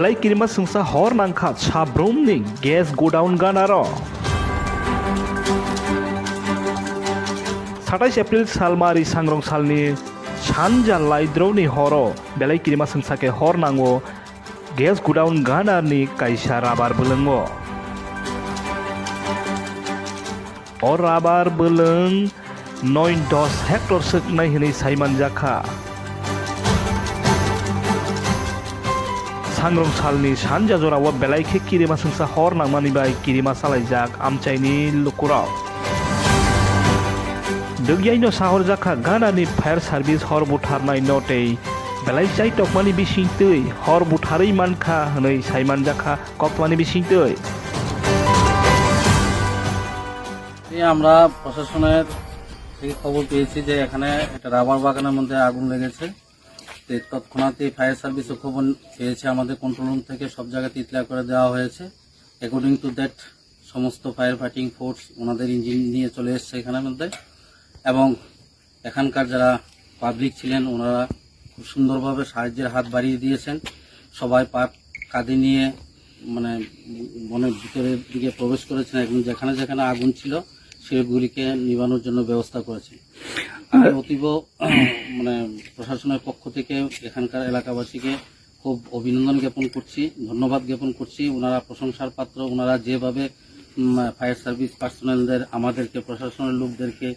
belai kirima sungsa hor nangka sabrumni gas godown ganaro 27 April salmari sangrong salni sanja laidroni horo belai kirima sungsake hor nango gas godown ganarni kaisa rabar belengo or rabar beleng 9-10 hektar seknai hini saiman jaka sangrong salni sanja jorawa belai ke kirima sungsa hor nangmani bai kirima salaijak amchaini lukurao Degyaino sahor jaka ganani fire service hor butarnai notei belai jai tokmani bisingtei hor butarei mankha hनै saiman jaka kokmani bisingtei আমরা প্রশাসনের থেকে খবর পেয়েছি যে এখানে একটা rubber বাগানের মধ্যে আগুন লেগেছে তৎক্ষণাৎই ফায়ার সার্ভিসও খবর পেয়েছে আমাদের কন্ট্রোল রুম থেকে সব জায়গাতে ইতলা করে দেওয়া হয়েছে অ্যাকর্ডিং টু দ্যাট সমস্ত ফায়ার ফাইটিং ফোর্স ওনাদের ইঞ্জিন নিয়ে চলে এসছে এখানের মধ্যে এবং এখানকার যারা পাবলিক ছিলেন ওনারা খুব সুন্দরভাবে সাহায্যের হাত বাড়িয়ে দিয়েছেন সবাই কাঁধে নিয়ে মানে বনের ভিতরের দিকে প্রবেশ করেছেন এবং যেখানে যেখানে আগুন ছিল সেগুলিকে নিবানোর জন্য ব্যবস্থা করেছে আমি অতীব মানে প্রশাসনের পক্ষ থেকে এখানকার এলাকাবাসীকে খুব অভিনন্দন জ্ঞাপন করছি ধন্যবাদ জ্ঞাপন করছি ওনারা প্রশংসার পাত্র ওনারা যেভাবে ফায়ার সার্ভিস পার্সোনালদের আমাদেরকে প্রশাসনের লোকদেরকে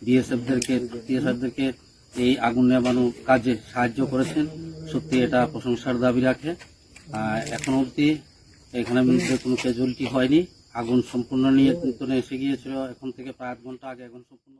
বিএসএফদেরকে এই আগুন নেভানোর কাজে সাহায্য করেছেন সত্যি এটা প্রশংসার দাবি রাখে এখনো অবধি এখানে কোনো ক্যাজুয়ালিটি হয়নি আগুন সম্পূর্ণ নিয়ন্ত্রণে এসে গিয়েছিল এখন থেকে প্রায় 8 ঘন্টা আগে এখন সম্পূর্ণ